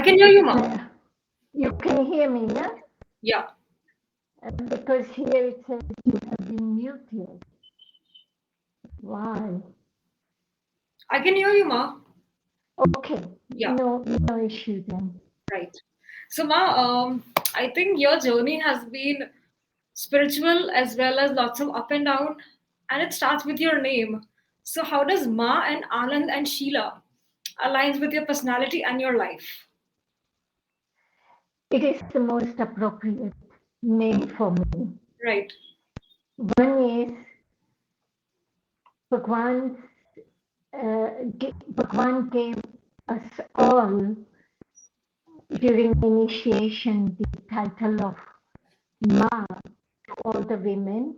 can hear you, Ma. You can hear me, yeah? Yeah. Because here it says you have been muted. Why? I can hear you, Ma. Okay, Yeah, no issue then. right. So, Ma, I think your journey has been spiritual as well as lots of up and down, and it starts with your name. So, how does Ma and Anand and Sheela aligns with your personality and your life? It is the most appropriate name for me. Right. One is Bhagwan, Bhagwan gave us all during initiation the title of Ma to all the women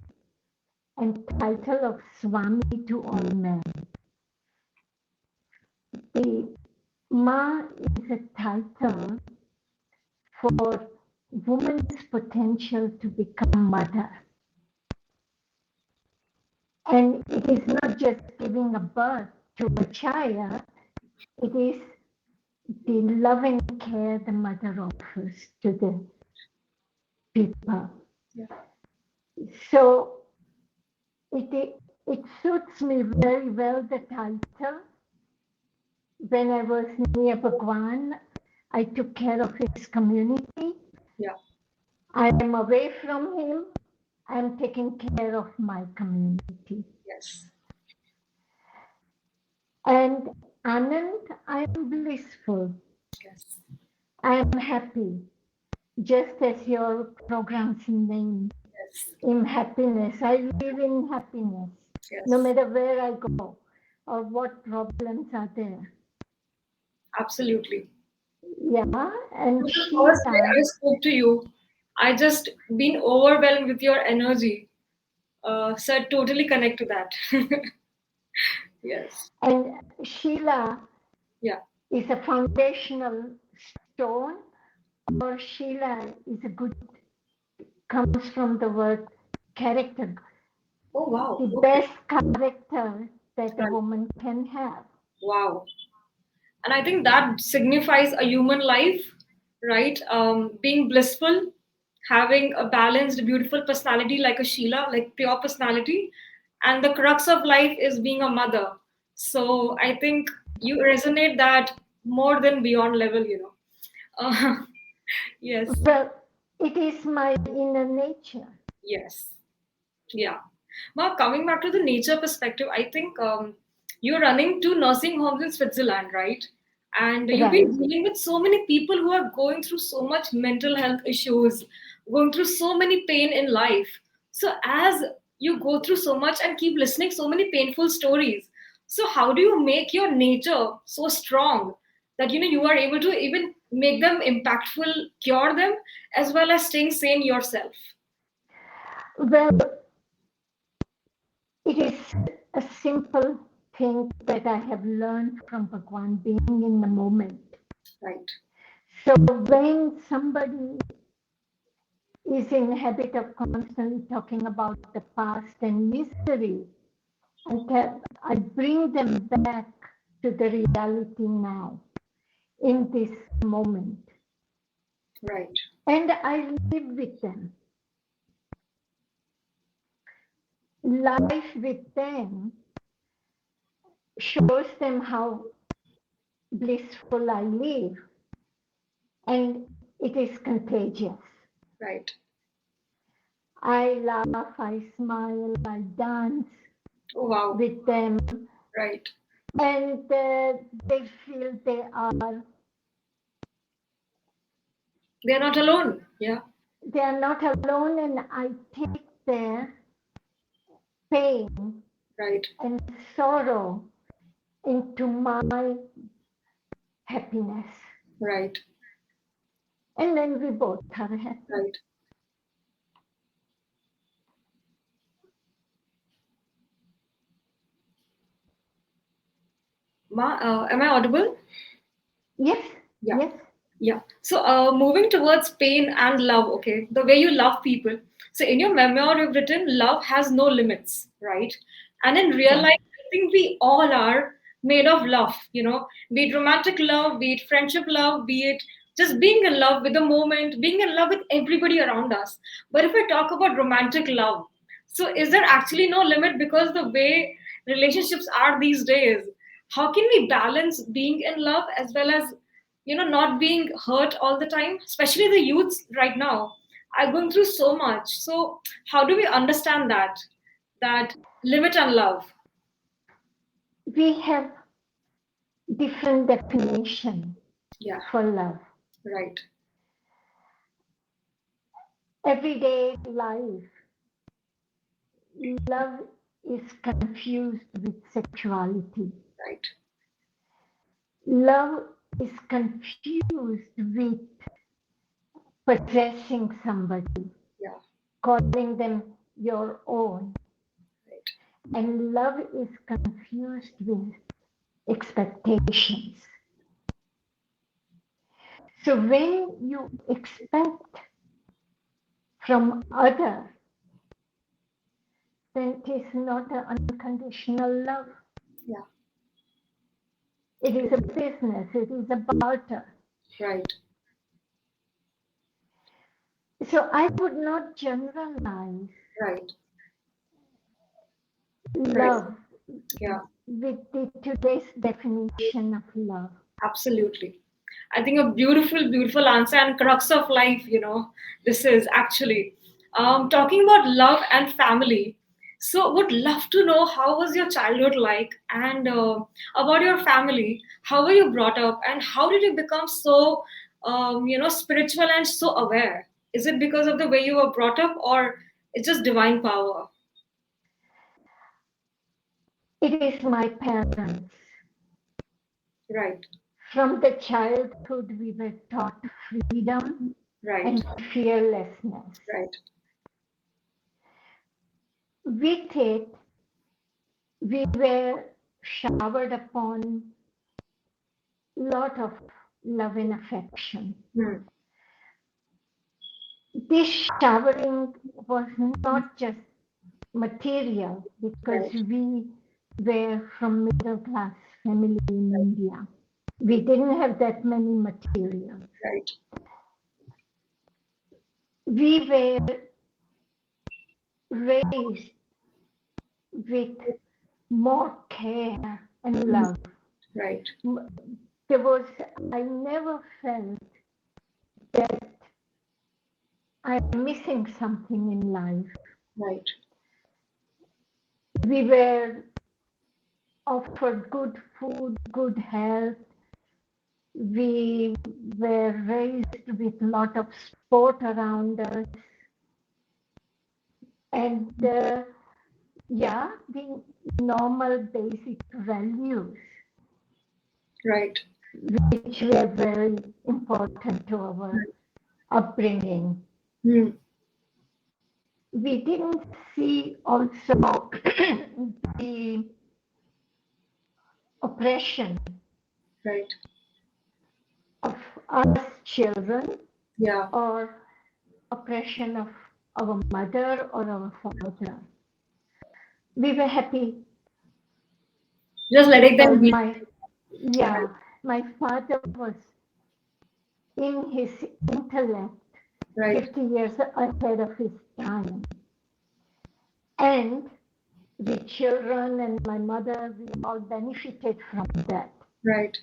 and title of Swami to all men. The Ma is a title for woman's potential to become mother. And it is not just giving a birth to a child, it is the love and care the mother offers to the people. Yeah. So it suits me very well, the title. When I was near Bhagwan, I took care of his community. Yeah. I am away from him. I am taking care of my community. Yes. And Anand, I am blissful. Yes. I am happy, just as your program's name, Yes. in happiness. I live in happiness, no Yes. matter where I go or what problems are there. Absolutely. Yeah, and From the first day Sheela, I spoke to you, I just been overwhelmed with your energy. So I totally connect to that. Yes. and Sheela Yeah. is a foundational stone, or Sheela is a good, comes from the word character, Oh wow. the Okay. best character that a Right. woman can have. Wow. And I think that signifies a human life, right? Being blissful, having a balanced, beautiful personality like a Sheila, like pure personality. And the crux of life is being a mother. So I think you resonate that more than beyond level. Uh, yes, Well, it is my inner nature. yes, yeah. Now, coming back to the nature perspective, I think you're running two nursing homes in Switzerland, right? And you've Right. been dealing with so many people who are going through so much mental health issues, going through so many pain in life. So, as you go through so much and keep listening so many painful stories, so how do you make your nature so strong that you are able to even make them impactful, cure them, as well as staying sane yourself? Well, it is a simple thing that I have learned from Bhagwan, being in the moment. Right. So when somebody is in the habit of constantly talking about the past and misery, I bring them back to the reality now, in this moment. Right. And I live with them. Life with them shows them how blissful I live, and it is contagious. Right. I laugh, I smile, I dance Oh, wow. with them, Right. and they feel They're not alone. Yeah. they are not alone, and I take their pain Right. and sorrow into my happiness, Right. and then we both are happy. Right. Am I audible? Yes, Yeah. yes, Yeah. So, moving towards pain and love, okay, the way you love people. So, in your memoir, you've written love has no limits, right? And in real right. life, I think we all are made of love, be it romantic love, be it friendship love, be it just being in love with the moment, being in love with everybody around us. But if I talk about romantic love, so is there actually no limit? Because the way relationships are these days, how can we balance being in love as well as, not being hurt all the time? Especially the youths right now are going through so much. So how do we understand that limit and love? We have different definition Yeah, for love. right, Everyday life, love is confused with sexuality. right. Love is confused with possessing somebody, Yeah, calling them your own. right. And love is confused with expectations. So when you expect from others, then it is not an unconditional love. Yeah, It is a business, it is a barter. right, So I would not generalize right, right. love Yeah, with the today's definition of love. absolutely. I think a beautiful, beautiful answer and crux of life, this is actually talking about love and family. So, would love to know how was your childhood like, and about your family. How were you brought up, and how did you become so, spiritual and so aware? Is it because of the way you were brought up, or it's just divine power? It is my parents. Right, From the childhood, we were taught freedom right, and fearlessness. right, With it, we were showered upon a lot of love and affection. hmm, This showering was not just material because right, we were from middle class family in India. We didn't have that many materials. right, We were raised with more care and hmm, love. right, There was, I never felt that I'm missing something in life. right, We were offered good food, good health. We were raised with a lot of sport around us. And yeah, the normal basic values, right. which were very important to our upbringing. Hmm, We didn't see also the oppression right. of us children Yeah. or oppression of our mother or our father. We were happy. Just letting them be. My Right. yeah, my father was in his intellect Right. 50 years ahead of his time. And the children and my mother, we all benefited from that. Right.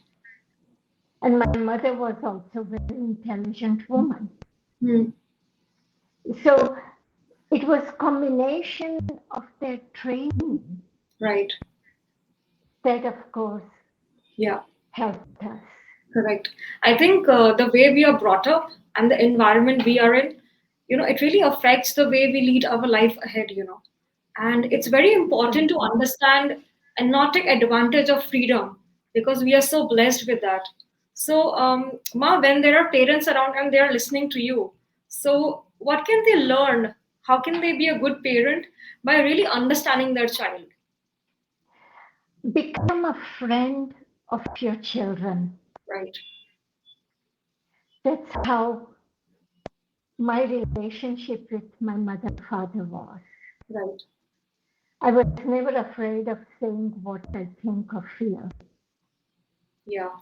And my mother was also a very intelligent woman. Hmm. So it was combination of their training Right. that, of course, Yeah. helped us. Correct. I think the way we are brought up and the environment we are in, it really affects the way we lead our life ahead. And it's very important to understand and not take advantage of freedom because we are so blessed with that. So, Ma, when there are parents around and they are listening to you, so what can they learn? How can they be a good parent by really understanding their child? Become a friend of your children. Right. That's how my relationship with my mother and father was. Right. I was never afraid of saying what I think or feel. Yeah.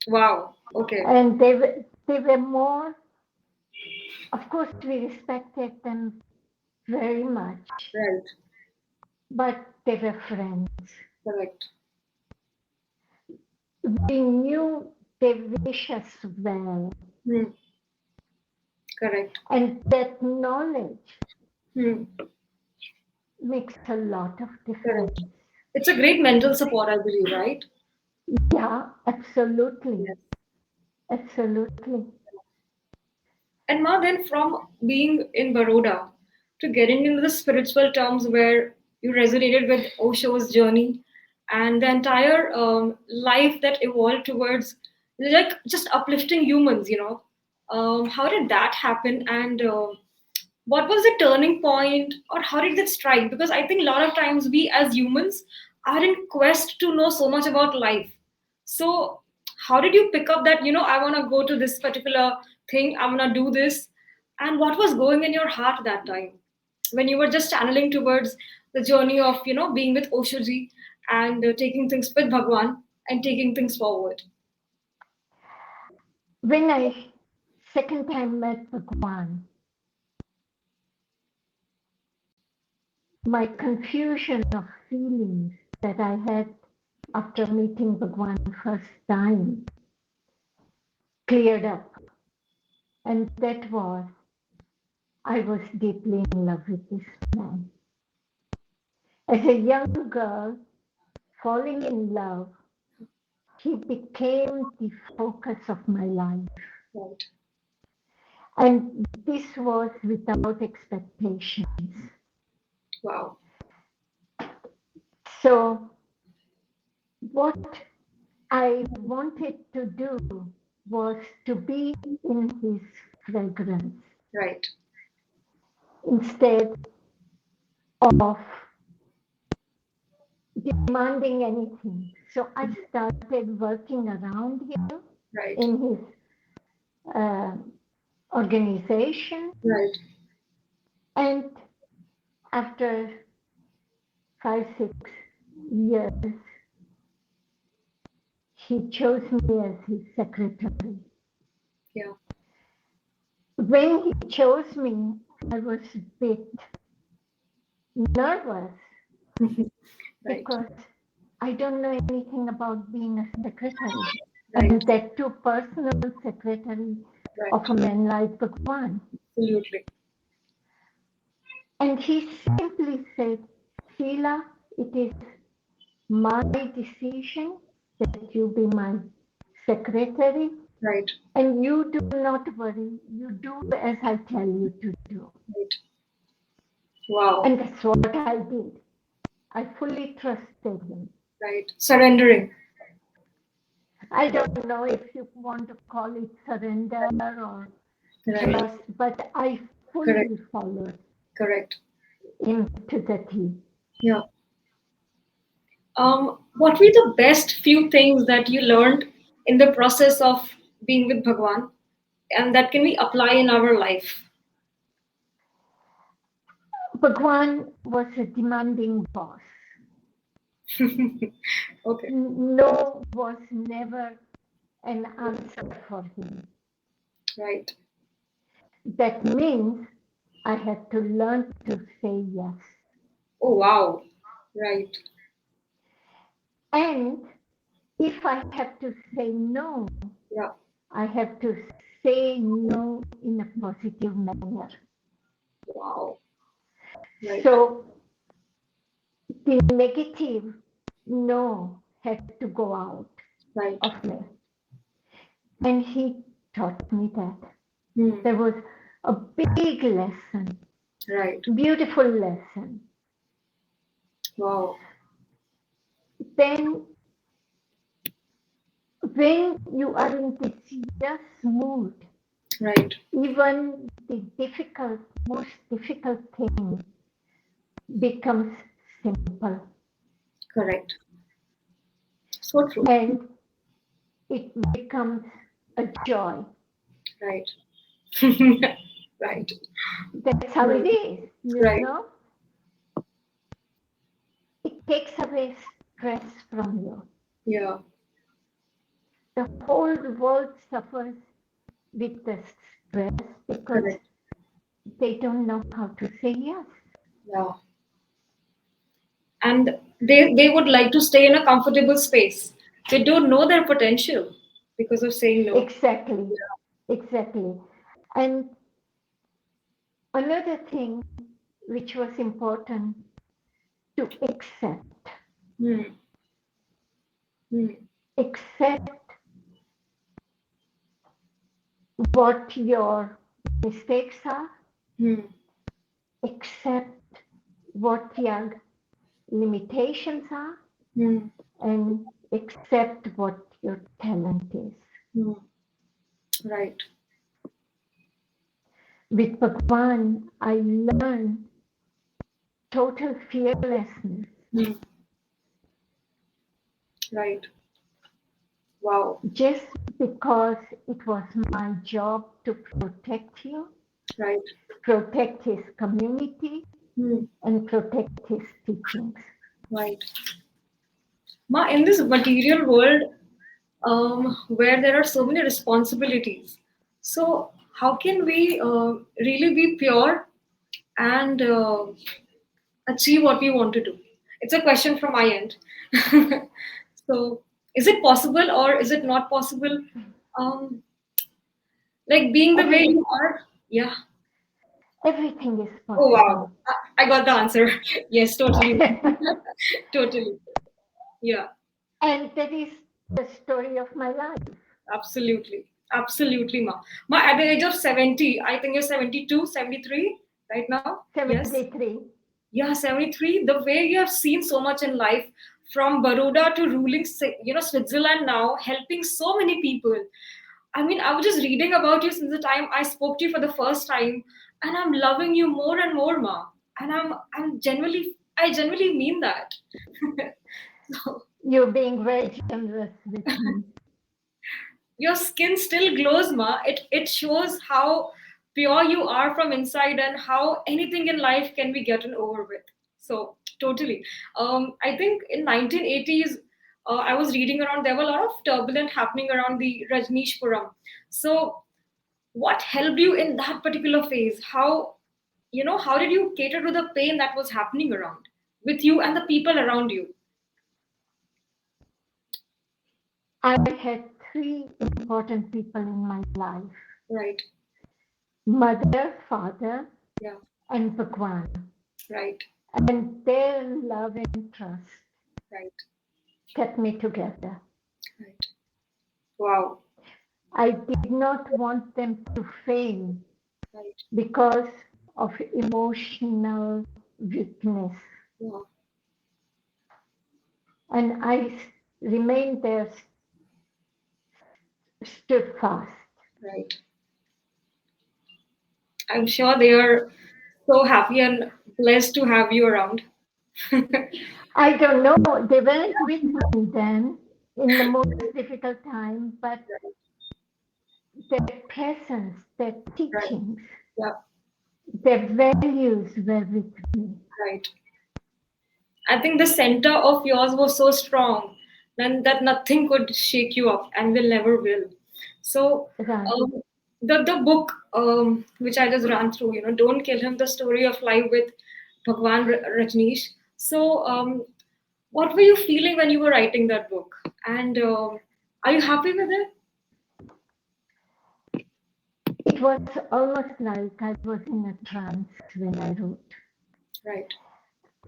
Wow. Okay. And they were more, of course, we respected them very much, Right. but they were friends. Correct. We knew they wish us well, Hmm. Correct. and that knowledge Hmm. makes a lot of Correct. difference. It's a great mental support, I believe, right? Yeah, absolutely, Yes. absolutely. And Ma, then from being in Baroda to getting into the spiritual terms where you resonated with Osho's journey and the entire life that evolved towards like just uplifting humans, how did that happen? And what was the turning point or how did that strike? Because I think a lot of times we as humans are in quest to know so much about life. So how did you pick up that, I want to go to this particular thing, I want to do this? And what was going in your heart that time when you were just channeling towards the journey of, being with Oshoji and taking things with Bhagwan and taking things forward? When I second time met Bhagwan, my confusion of feelings that I had after meeting Bhagwan first time cleared up. And that was, I was deeply in love with this man. As a young girl, falling in love, he became the focus of my life. Right. And this was without expectations. Wow. So, what I wanted to do was to be in his fragrance Right. instead of demanding anything. So I started working around him Right. in his uh, organization. Right. And after 5, 6 years, he chose me as his secretary. Yeah. When he chose me, I was a bit nervous Right. because I don't know anything about being a secretary, Right. and that too personal secretary of Right. a man like Bhagwan. Absolutely. And he simply said, Sheila, it is my decision that you be my secretary, Right. and you do not worry, you do as I tell you to do. Right. Wow. And that's what I did. I fully trusted him. Right. Surrendering. I don't know if you want to call it surrender or Right. trust, but I Correct. fully followed Correct. him to the T. Yeah. What were the best few things that you learned in the process of being with Bhagwan and that can we apply in our life? Bhagwan was a demanding boss. Okay. No was never an answer for him. Right. That means I had to learn to say yes. Oh, wow. Right. And if I have to say no, Yeah. I have to say no in a positive manner. Wow. Right. So the negative no had to go out Right. of me. And he taught me that. Hmm. There was a big lesson, Right. beautiful lesson. Wow. Then, when you are in this yes mood, Right. even the most difficult thing becomes simple Correct. So true. and it becomes a joy. Right. Right. That's how Hmm. it is, you Right. know? It takes away stress from you. Yeah. the whole world suffers with the stress because Correct. they don't know how to say yes. Yeah. And they would like to stay in a comfortable space. They don't know their potential because of saying no. Exactly, exactly. And another thing which was important to accept, Hmm. Hmm. accept what your mistakes are, Hmm. accept what your limitations are, Hmm. and accept what your talent is. Hmm. Right. With Bhagwan, I learned total fearlessness Hmm. Right. Wow. just because it was my job to protect him, Right. protect his community, Hmm. and protect his teachings. Right. Ma, in this material world, where there are so many responsibilities, so how can we really be pure and achieve what we want to do? It's a question from my end. So, is it possible or is it not possible? Um, like being the way Every, you are? Yeah. everything is Oh wow, possible. I got the answer. Yes, totally, totally. Yeah, And that is the story of my life. absolutely, absolutely, ma. Ma, at the age of 70, I think you're 72, 73 right now. Yes. 73. Yeah, 73. The way you have seen so much in life, from Baroda to ruling, Switzerland now, helping so many people. I mean, I was just reading about you since the time I spoke to you for the first time, and I'm loving you more and more, ma. And I genuinely mean that. So, You're being very generous with me. your skin still glows, ma. It shows how pure you are from inside and how anything in life can be gotten over with. So totally. I think in 1980s, I was reading around. There were a lot of turbulence happening around the Rajneeshpuram. So what helped you in that particular phase? How did you cater to the pain that was happening around with you and the people around you? I had three important people in my life: Right. mother, father, Yeah. and Bhagwan. Right. And their love and trust Right. kept me together. Right. Wow. I did not want them to fail Right. because of emotional weakness. Yeah. And I remained there, stood fast. Right. I'm sure they are so happy and blessed to have you around. I don't know, they weren't with me then in the most difficult time, but their presence, their Right. teachings, Yeah. their values were with me. Right. I think the center of yours was so strong then that nothing could shake you up and will never will. So Right. the book which I just ran through, Don't Kill Him, the story of life with Bhagwan Rajneesh. So what were you feeling when you were writing that book? And are you happy with it? It was almost like I was in a trance when I wrote. Right.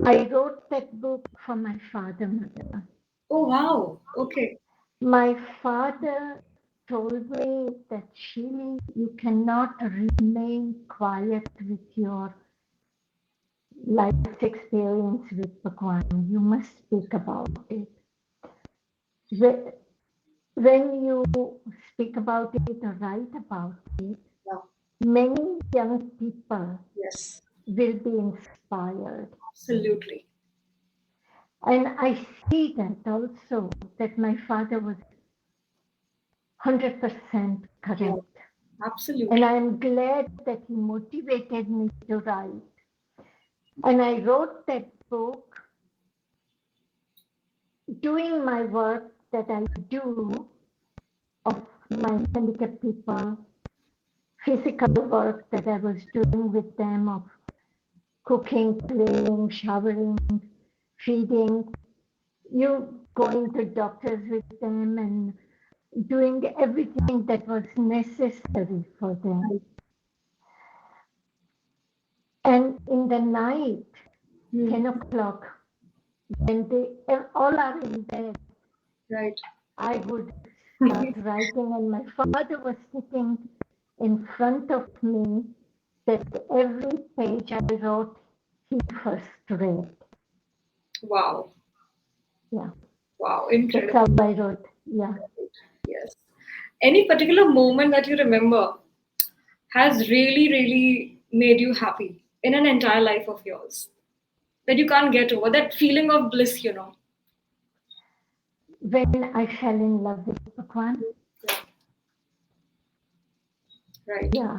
I wrote that book for my father, mother. Oh wow. Okay. My father told me that, Sheila, you cannot remain quiet with your life's experience with Bhagwan. You must speak about it. When you speak about it or write about it, Yeah. many young people Yes. will be inspired. Absolutely. And I see that also, that my father was 100% Yeah. correct. And Absolutely. I'm glad that he motivated me to write. And I wrote that book doing my work that I do of my handicapped people, physical work that I was doing with them of cooking, cleaning, showering, feeding, you going to doctors with them and doing everything that was necessary for them. And in the night, 10 o'clock, when they all are in bed, Right. I would start writing, and my father was sitting in front of me that every page I wrote, he first read. Wow. Yeah, Wow. that's Incredible. how I wrote. Yeah. Yes. Any particular moment that you remember has really, really made you happy in an entire life of yours that you can't get over? That feeling of bliss, you know. When I fell in love with Bhagwan, Yeah. Right. yeah,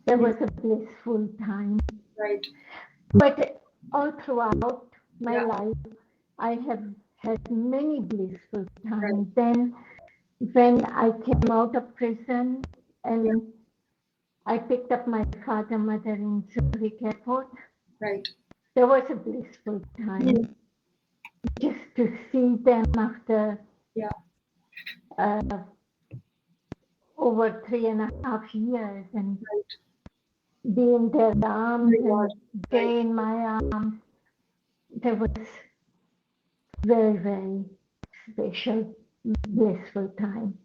there was a blissful time. Right. But all throughout my Yeah. life, I have had many blissful Right. times. Then, when I came out of prison Yeah. and I picked up my father, mother in Zurich airport, Right. there was a blissful time just to see them after Yeah. uh, over 3.5 years and Right. be in their Oh my arms God. and Right. they in my arms. There was very, very special, blissful time.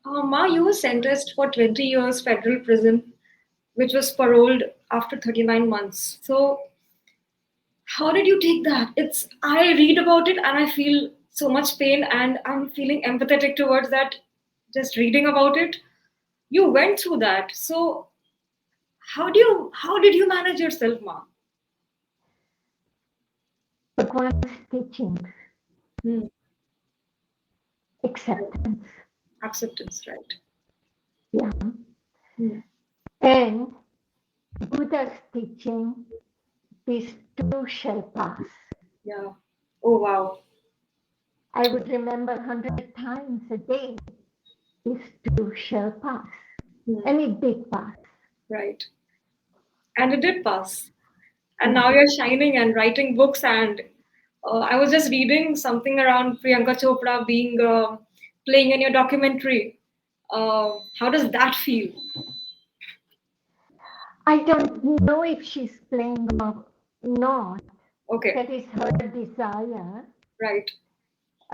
Ma, you were sentenced for 20 years federal prison, which was paroled after 39 months. So, how did you take that? I read about it and I feel so much pain and I'm feeling empathetic towards that just reading about it. You went through that. So, how did you manage yourself, Ma? Bhagwan's teachings, Hmm. Right. acceptance, Acceptance, right? yeah. Hmm. And Buddha's teaching, this too shall pass. Yeah. Oh, wow. I would remember 100 times a day, this too shall pass. Hmm. And it did pass. Right. And it did pass. And Yeah. now you're shining and writing books. And I was just reading something around Priyanka Chopra being playing in your documentary. How does that feel? I don't know if she's playing or not. Okay. That is her desire. Right.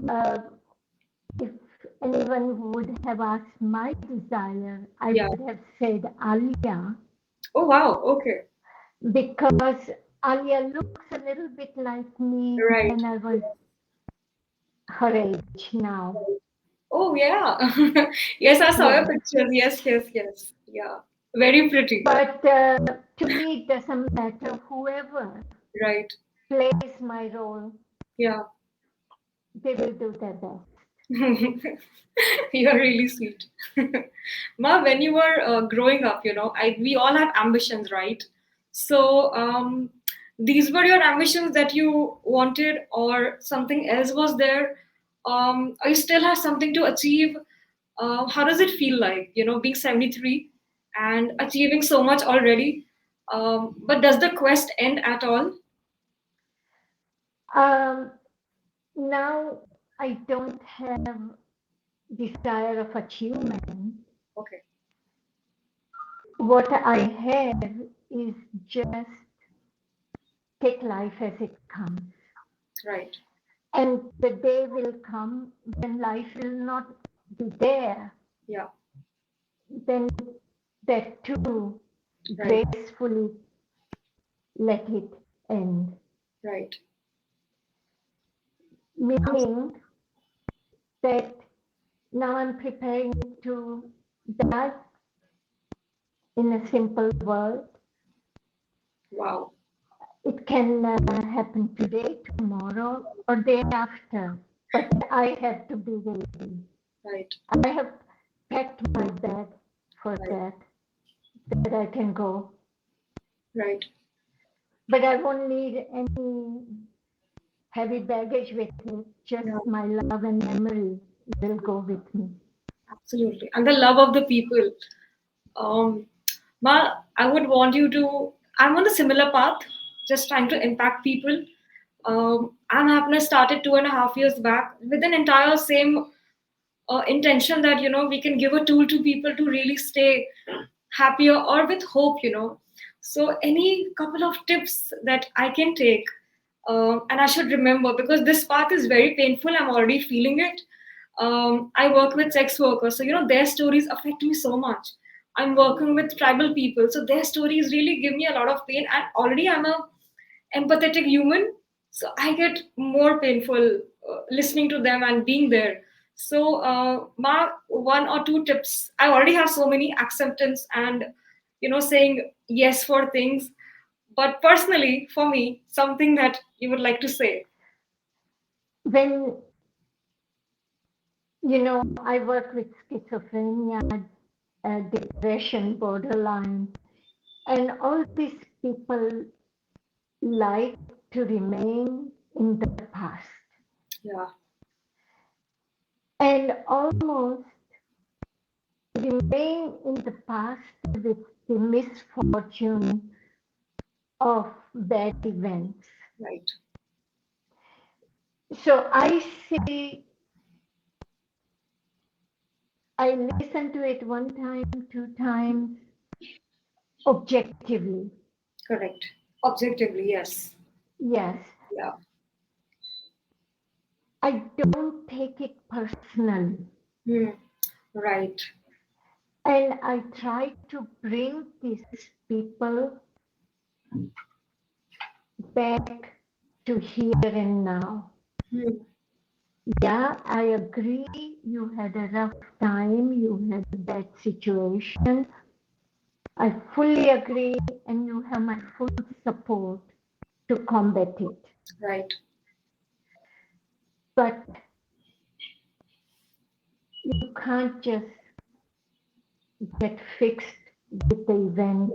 Uh, if anyone would have asked my desire, I Yeah. would have said Alia, Oh, wow. Okay. because Alia looks a little bit like me Right. when I was her age now. Oh, yeah. Yes, I saw your Yeah. pictures. Yes, yes, yes. Yeah. Very pretty. But to me, it doesn't matter. Whoever Right. plays my role, Yeah. they will do their best. You're really sweet. Ma, when you were growing up, we all have ambitions, right? So, these were your ambitions that you wanted, or something else was there? Or you still have something to achieve? How does it feel like, being 73 and achieving so much already? But does the quest end at all? Um, Now I don't have desire of achievement. Okay, What I have is just take life as it comes. right. And the day will come when life will not be there. Yeah, Then that too right, gracefully let it end. right. Meaning that now I'm preparing to die in a simple world. Wow, It can happen today, tomorrow, or day after. But I have to be ready. right, I have packed my bag for right, that I can go. right. But I won't need any heavy baggage with me. Just Yeah, my love and memory will go with me. Absolutely. And the love of the people. Um, Ma, I would want you to. I'm on a similar path, just trying to impact people. I'm Happiness started 2.5 years back with an entire same intention that we can give a tool to people to really stay happier or with hope. So any couple of tips that I can take, and I should remember because this path is very painful. I'm already feeling it. I work with sex workers, so their stories affect me so much. I'm working with tribal people, so their stories really give me a lot of pain, and already I'm a empathetic human, so I get more painful listening to them and being there. So Ma, one or two tips. I already have so many acceptance and saying yes for things, but personally for me, something that you would like to say. When, I work with schizophrenia, depression, borderline, and all these people like to remain in the past Yeah. and almost remain in the past with the misfortune of bad events. Right. So I listen to it one time, two times, objectively. Correct. Objectively, yes. Yes, Yeah. I don't take it personally. Hmm. Right. And I try to bring these people back to here and now. Hmm. Yeah, I agree. You had a rough time, you had a bad situation. I fully agree, and you have my full support to combat it. Right. But you can't just get fixed with the event,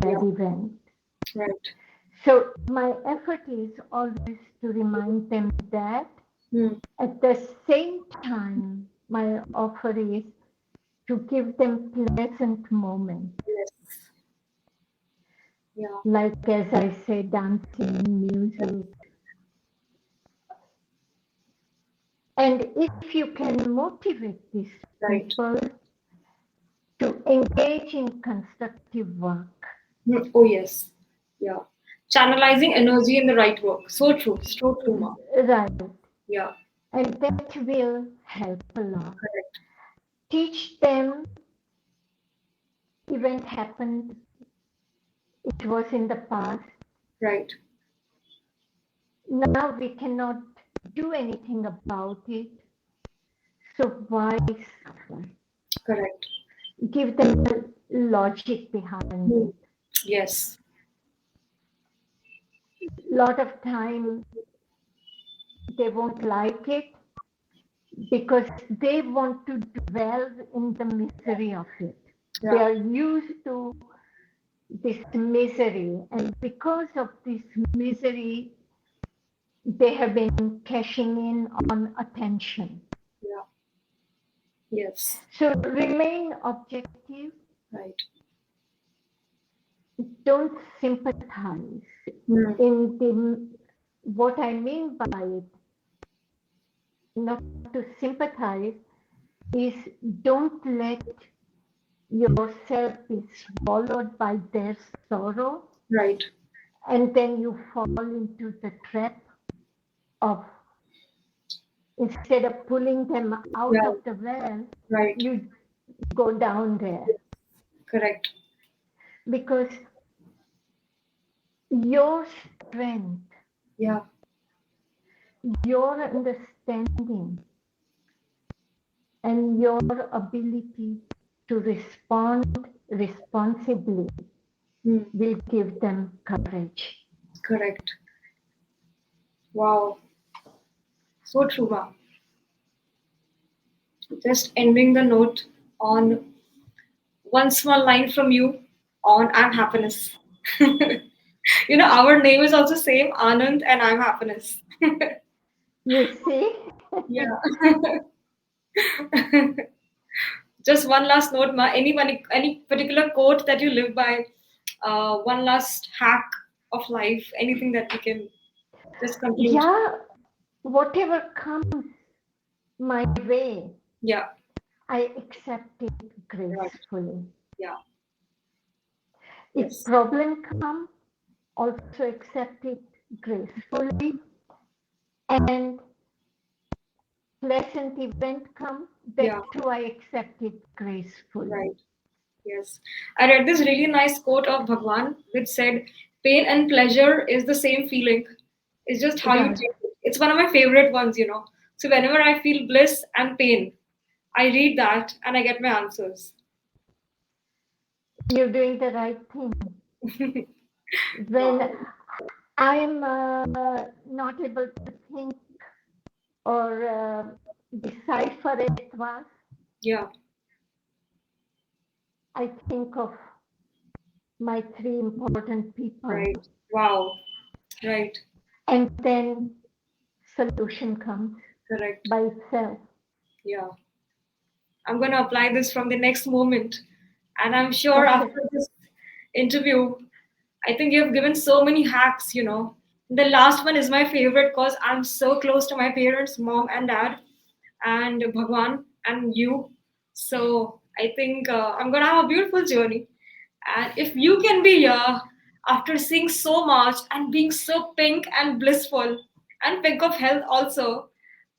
bad Yeah. event. Right. So my effort is always to remind them that. Hmm. At the same time, my offer is to give them pleasant moments, Yes. Yeah. like as I say, dancing, music. And if you can motivate these Right. people to engage in constructive work, Hmm. Oh yes. Yeah. Channelizing energy in the right work. So true. So true, Ma. right, Yeah. and that will help a lot. Correct. Teach them event happened, it was in the past. Right. Now we cannot do anything about it. So why suffer? Correct. Give them the logic behind Hmm. it. Yes. A lot of time they won't like it because they want to dwell in the misery of it. They Yeah. are used to this misery, and because of this misery, they have been cashing in on attention. Yeah. Yes. So remain objective, Right. don't sympathize. Hmm. In the what I mean by it, not to sympathize, is don't let yourself be swallowed by their sorrow, Right. and then you fall into the trap of, instead of pulling them out Yeah. of the well, Right. you go down there. Correct. Because your strength, Yeah. your understanding, and your ability to respond responsibly Hmm. will give them courage. Correct. Wow. So true, Ma. Just ending the note on one small line from you on I'm happiness. Our name is also same, Anand, and I'm happiness. You see? Yeah. Just one last note, Ma. Any particular quote that you live by? One last hack of life. Anything that we can just conclude. Yeah, whatever comes my way, Yeah. I accept it Right. gracefully. Yeah. If Yes. problem come, also accept it gracefully. And pleasant event come, Yeah. that too I accept it gracefully. Right. Yes. I read this really nice quote of Bhagwan which said, pain and pleasure is the same feeling. It's just how you Right. take it. It's one of my favorite ones. So whenever I feel bliss and pain, I read that and I get my answers. You're doing the right thing. When Wow. I'm not able to think or decipher it was, Yeah. I think of my three important people, Right. Wow. Right. and then solution comes Correct. by itself. Yeah. I'm going to apply this from the next moment. And I'm sure Okay. after this interview, I think you've given so many hacks. The last one is my favorite because I'm so close to my parents, mom and dad, and Bhagwan and you. So I think I'm going to have a beautiful journey. And if you can be here after seeing so much and being so pink and blissful and pink of health also,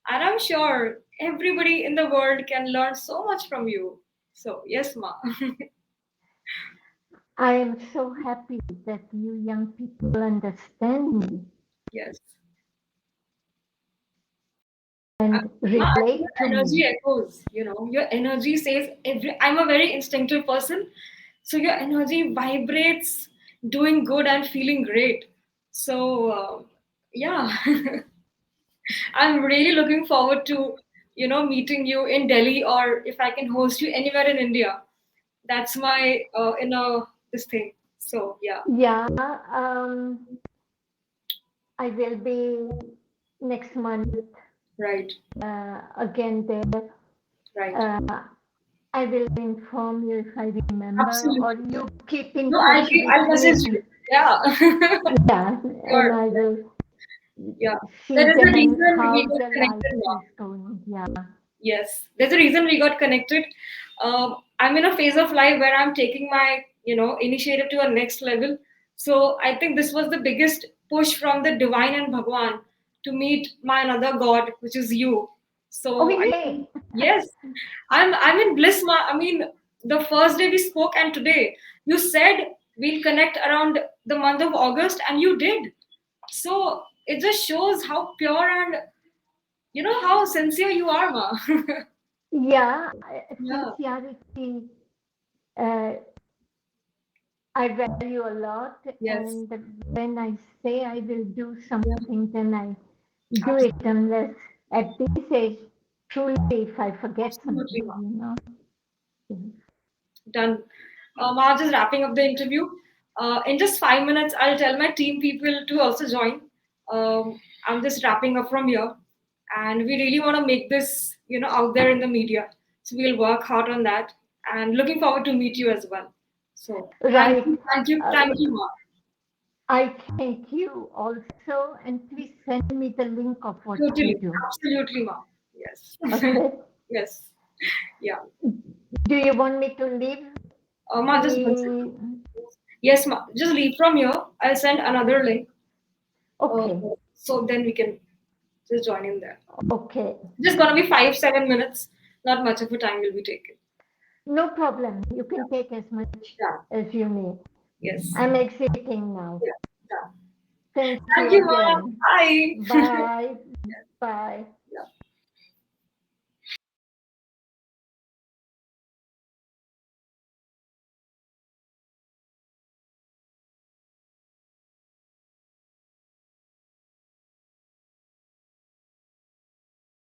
and I'm sure everybody in the world can learn so much from you. So, yes, Ma. I am so happy that you young people understand me Yes. and Ma, I think relate to your energy me. echoes. Your energy says I'm a very instinctive person. So your energy vibrates doing good and feeling great. So, yeah. I'm really looking forward to meeting you in Delhi or if I can host you anywhere in India. That's my inner this thing. So yeah, Yeah, I will be next month right, again there. right. Uh, I will inform you if I remember, or Absolutely. you keep in No, touch I'll with message me. you. Yeah. Yeah, and Sure. I will Yeah. see There is a then reason we how got the life connected is now. going. Yeah, Yes, there's a reason we got connected. I'm in a phase of life where I'm taking my initiative to a next level. So I think this was the biggest push from the divine and Bhagwan to meet my another God, which is you. oh So I think, yay. yes, I'm in bliss. I mean, the first day we spoke and today you said we'll connect around the month of August, and you did. So it just shows how pure and how sincere you are, Ma. Yeah, Yeah. sincerity, uh, I value a lot, Yes. and when I say I will do Yeah. something, then I do it, Absolutely. unless at this age, truly, if I forget Absolutely, something, Ma. you know. Done. Ma, just wrapping up the interview. In just 5 minutes, I'll tell my team people to also join. I'm just wrapping up from here, and we really want to make this out there in the media. So we'll work hard on that, and looking forward to meet you as well. So Right. thank you, Ma. I thank you also, and please send me the link of what you Totally, do. absolutely, Ma. Yes, Okay. yes, yeah. Do you want me to leave Ma, just one second. the? Yes, ma. Just leave from here. I'll send another link. Uh, Okay. so then we can just join in there. Okay. Just gonna be 5, 7 minutes. Not much of a time will be taken. No problem. You can take as much Yeah. as you need. Yes. I'm exiting now. Yeah. Yeah. Thank you Thank you, ma. again. Bye. Bye. Bye.